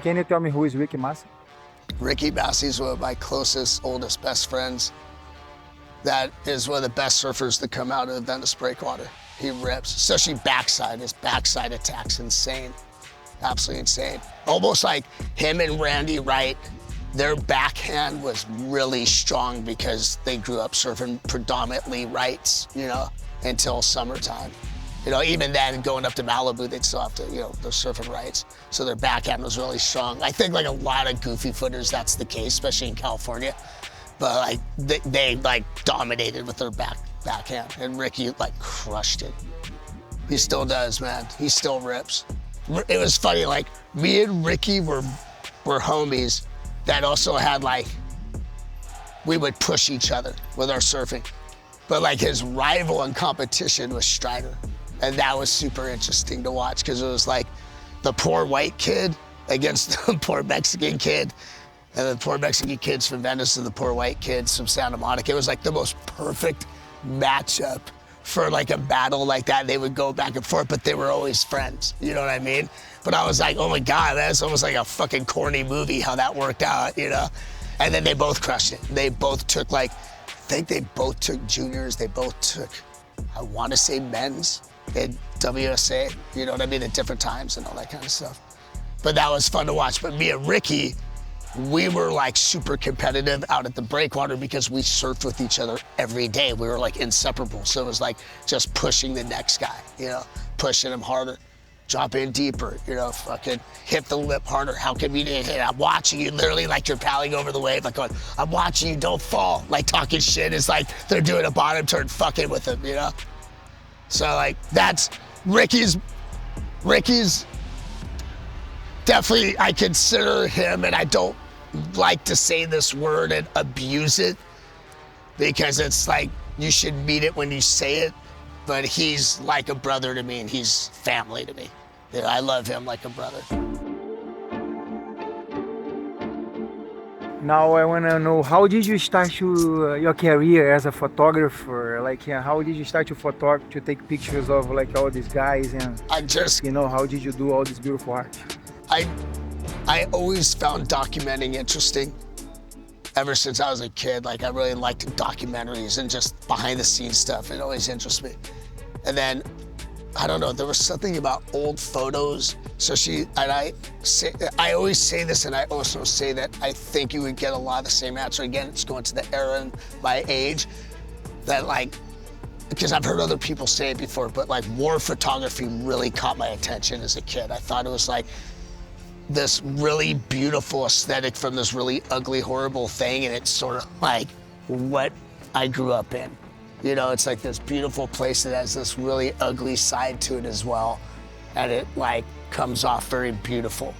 Can you tell me who is Ricky Massie? Ricky Massie is one of my closest, oldest, best friends. That is one of the best surfers to come out of the Venice breakwater. He rips, especially backside. His backside attack's insane, absolutely insane. Almost like him and Randy Wright, their backhand was really strong because they grew up surfing predominantly rights, you know, until summertime. You know, even then, going up to Malibu, they'd still have to, you know, they're surfing rights. So their backhand was really strong. I think like a lot of goofy footers, that's the case, especially in California. But like, they like dominated with their backhand, and Ricky like crushed it. He still does, man. He still rips. It was funny, like me and Ricky were homies that also had like, we would push each other with our surfing. But like his rival in competition was Strider. And that was super interesting to watch because it was like the poor white kid against the poor Mexican kid. And the poor Mexican kids from Venice and the poor white kids from Santa Monica. It was like the most perfect matchup for like a battle like that. They would go back and forth, but they were always friends. You know what I mean? But I was like, oh my God, that's almost like a fucking corny movie how that worked out, you know? And then they both crushed it. They both took like, I think they both took juniors. They both took, I want to say men's in WSA, you know what I mean? At different times and all that kind of stuff. But that was fun to watch. But me and Ricky, we were like super competitive out at the breakwater because we surfed with each other every day. We were like inseparable. So it was like just pushing the next guy, you know, pushing him harder, drop in deeper, you know, fucking hit the lip harder. How can we hit it? I'm watching you, literally like you're paddling over the wave, like going, I'm watching you, don't fall. Like talking shit. It's like they're doing a bottom turn fucking with him, you know? So like that's Ricky's definitely, I consider him, and I don't like to say this word and abuse it because it's like you should mean it when you say it, but he's like a brother to me and he's family to me. You know, I love him like a brother. Now I want to know, how did you start your career as a photographer? Like, how did you start to take pictures of like all these guys, and you know, how did you do all this beautiful art? I always found documenting interesting ever since I was a kid. Like I really liked documentaries and just behind the scenes stuff. It always interests me. And then, I don't know, there was something about old photos. So I always say this, and I also say that I think you would get a lot of the same answer. Again, it's going to the era and my age that like, because I've heard other people say it before, but like war photography really caught my attention as a kid. I thought it was like this really beautiful aesthetic from this really ugly, horrible thing, and it's sort of like what I grew up in. You know, it's like this beautiful place that has this really ugly side to it as well, and it like comes off very beautiful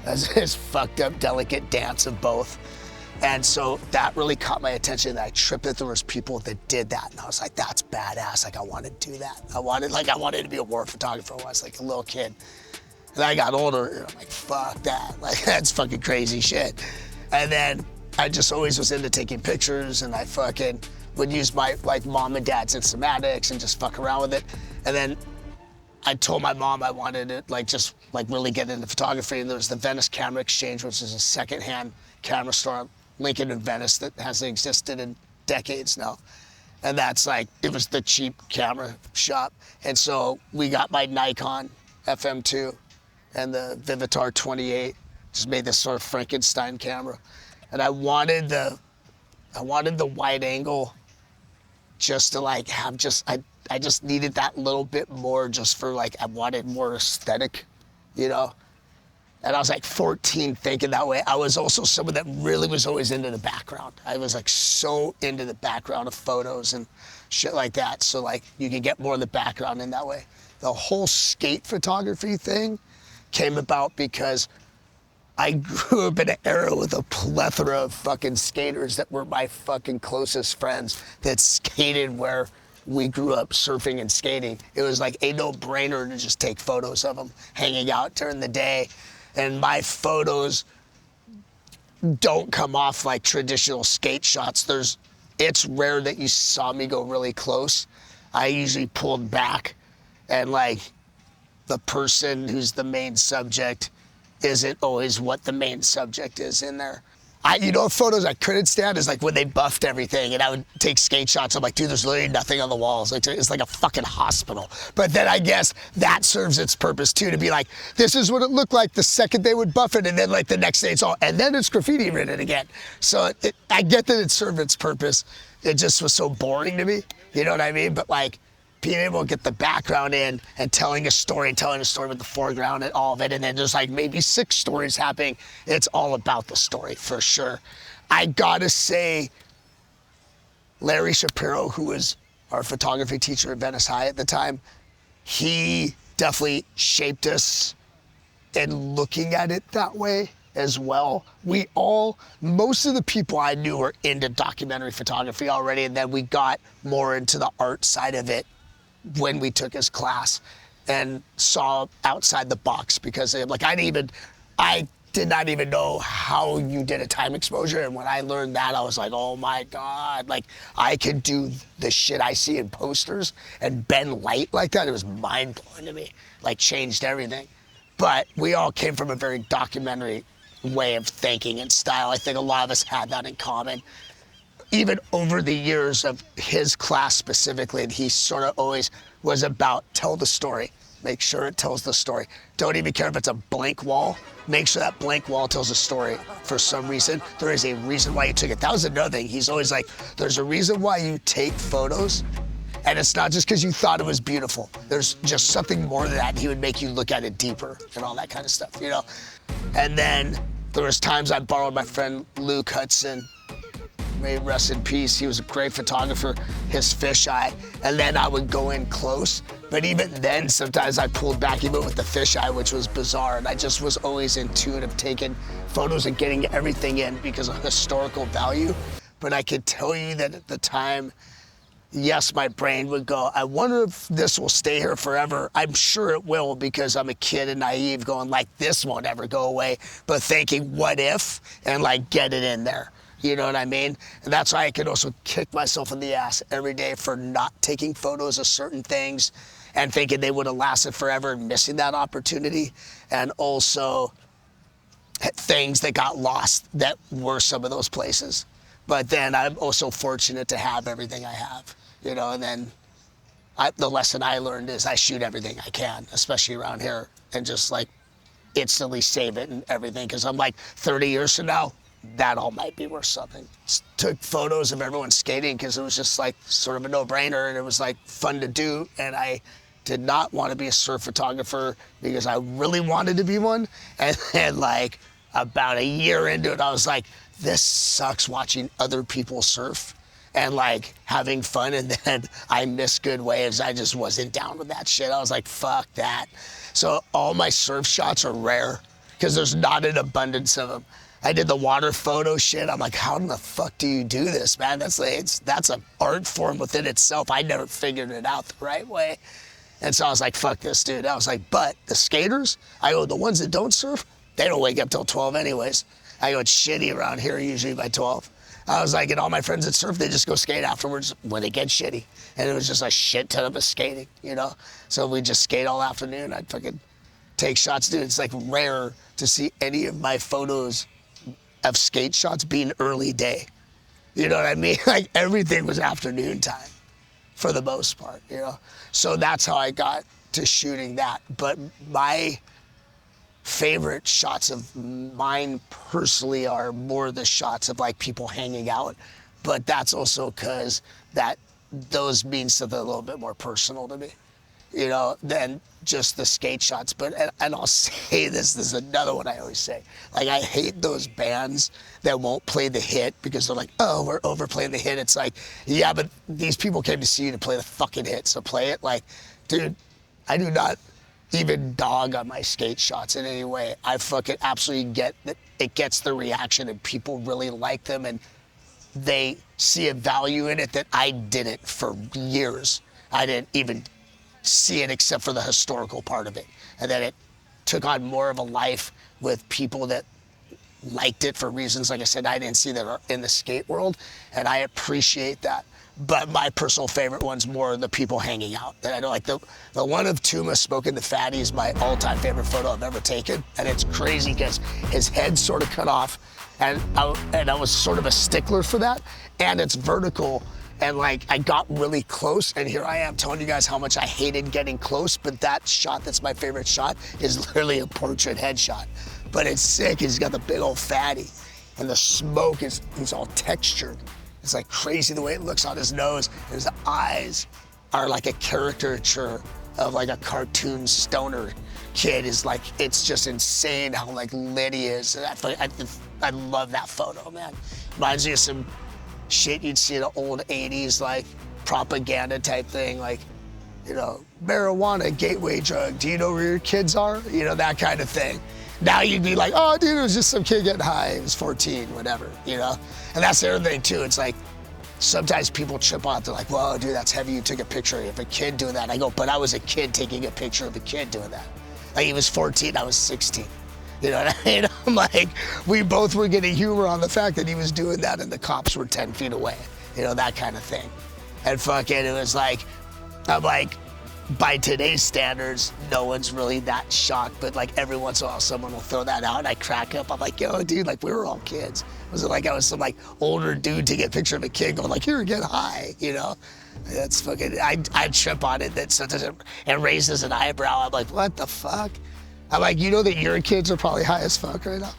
as this fucked up, delicate dance of both. And so that really caught my attention. I tripped that there was people that did that, and I was like, that's badass. Like I wanted to do that. I wanted to be a war photographer when I was like a little kid. And I got older, and I'm like, fuck that. Like, that's fucking crazy shit. And then I just always was into taking pictures, and I fucking would use my like mom and dad's Instamatics and just fuck around with it. And then I told my mom I wanted to like just like really get into photography. And there was the Venice Camera Exchange, which is a secondhand camera store in Lincoln and Venice that hasn't existed in decades now. And that's like, it was the cheap camera shop. And so we got my Nikon FM2 and the Vivitar 28, just made this sort of Frankenstein camera. And I wanted the wide angle just to like have I just needed that little bit more just for like, I wanted more aesthetic, you know? And I was like 14 thinking that way. I was also someone that really was always into the background. I was like so into the background of photos and shit like that. So like you could get more of the background in that way. The whole skate photography thing came about because I grew up in an era with a plethora of fucking skaters that were my fucking closest friends that skated where we grew up surfing and skating. It was like a no-brainer to just take photos of them hanging out during the day. And my photos don't come off like traditional skate shots. It's rare that you saw me go really close. I usually pulled back and like the person who's the main subject isn't always what the main subject is in there. Photos I couldn't stand is like when they buffed everything and I would take skate shots. I'm like, dude, there's literally nothing on the walls. Like, it's like a fucking hospital. But then I guess that serves its purpose too, to be like, this is what it looked like the second they would buff it, and then like the next day and then it's graffiti written again. So I get that it served its purpose. It just was so boring to me. You know what I mean? But like, being able to get the background in and telling a story with the foreground and all of it, and then there's like maybe 6 stories happening. It's all about the story for sure. I gotta say, Larry Shapiro, who was our photography teacher at Venice High at the time, he definitely shaped us in looking at it that way as well. Most of the people I knew were into documentary photography already, and then we got more into the art side of it when we took his class and saw outside the box, because like I did not even know how you did a time exposure, and when I learned that, I was like, oh my God, like I could do the shit I see in posters and bend light like that. It was mind blowing to me, like changed everything. But we all came from a very documentary way of thinking and style. I think a lot of us had that in common. Even over the years of his class specifically, he sort of always was about tell the story. Make sure it tells the story. Don't even care if it's a blank wall. Make sure that blank wall tells a story for some reason. There is a reason why you took it. That was another thing. He's always like, there's a reason why you take photos, and it's not just because you thought it was beautiful. There's just something more than that, and he would make you look at it deeper and all that kind of stuff, you know? And then there was times I borrowed my friend Luke Hudson, may rest in peace. He was a great photographer, his fisheye, and then I would go in close. But even then, sometimes I pulled back even with the fisheye, which was bizarre. And I just was always in tune of taking photos and getting everything in because of historical value. But I could tell you that at the time, yes, my brain would go, I wonder if this will stay here forever. I'm sure it will, because I'm a kid and naive going like, this won't ever go away. But thinking, what if? And like, get it in there. You know what I mean? And that's why I could also kick myself in the ass every day for not taking photos of certain things and thinking they would have lasted forever and missing that opportunity. And also things that got lost that were some of those places. But then I'm also fortunate to have everything I have, you know, and then the lesson I learned is I shoot everything I can, especially around here, and just like instantly save it and everything. Because I'm like 30 years from now, that all might be worth something. Took photos of everyone skating because it was just like sort of a no-brainer, and it was like fun to do. And I did not want to be a surf photographer because I really wanted to be one. And then like about a year into it, I was like, this sucks watching other people surf and like having fun. And then I missed good waves. I just wasn't down with that shit. I was like, fuck that. So all my surf shots are rare because there's not an abundance of them. I did the water photo shit. I'm like, how in the fuck do you do this, man? That's an art form within itself. I never figured it out the right way. And so I was like, fuck this, dude. I was like, but the skaters, the ones that don't surf, they don't wake up till 12 anyways. I go, it's shitty around here usually by 12. I was like, and all my friends that surf, they just go skate afterwards when it gets shitty. And it was just a shit ton of us skating, you know? So we just skate all afternoon. I'd fucking take shots, dude. It's like rare to see any of my photos of skate shots being early day. You know what I mean? Like everything was afternoon time for the most part, you know? So that's how I got to shooting that. But my favorite shots of mine personally are more the shots of like people hanging out. But that's also because those mean something a little bit more personal to me, you know, than just the skate shots. But, and I'll say this is another one I always say. Like, I hate those bands that won't play the hit because they're like, oh, we're overplaying the hit. It's like, yeah, but these people came to see you to play the fucking hit, so play it. Like, dude, I do not even dog on my skate shots in any way. I fucking absolutely get that it gets the reaction and people really like them and they see a value in it that I didn't for years. I didn't even see it except for the historical part of it. And then it took on more of a life with people that liked it for reasons, like I said, I didn't see that in the skate world, and I appreciate that. But my personal favorite one's more the people hanging out. That I know, like the one of Tuma smoking the fatty is my all-time favorite photo I've ever taken. And it's crazy because his head's sort of cut off, and I was sort of a stickler for that. And it's vertical, and like I got really close, and here I am telling you guys how much I hated getting close, but that shot that's my favorite shot is literally a portrait headshot. But it's sick, he's got the big old fatty, and the smoke he's all textured. It's like crazy the way it looks on his nose. His eyes are like a caricature of like a cartoon stoner kid. Is like, it's just insane how like lit he is. I love that photo, man. Reminds me of some shit you'd see in the old 80s, like propaganda type thing, like, you know, marijuana, gateway drug. Do you know where your kids are? You know, that kind of thing. Now you'd be like, oh, dude, it was just some kid getting high. He was 14, whatever, you know? And that's the other thing, too. It's like, sometimes people trip on it. They're like, whoa, dude, that's heavy. You took a picture of a kid doing that. I go, but I was a kid taking a picture of a kid doing that. Like, he was 14, I was 16. You know what I mean? I'm like, we both were getting humor on the fact that he was doing that and the cops were 10 feet away. You know, that kind of thing. And fucking, it was like, I'm like, by today's standards, no one's really that shocked, but like every once in a while someone will throw that out and I crack up. I'm like, yo, dude, like we were all kids. Was it like I was some like older dude taking a picture of a kid going like, here, get high, you know? That's fucking, I trip on it that sometimes it raises an eyebrow. I'm like, what the fuck? I'm like, you know that your kids are probably high as fuck right now?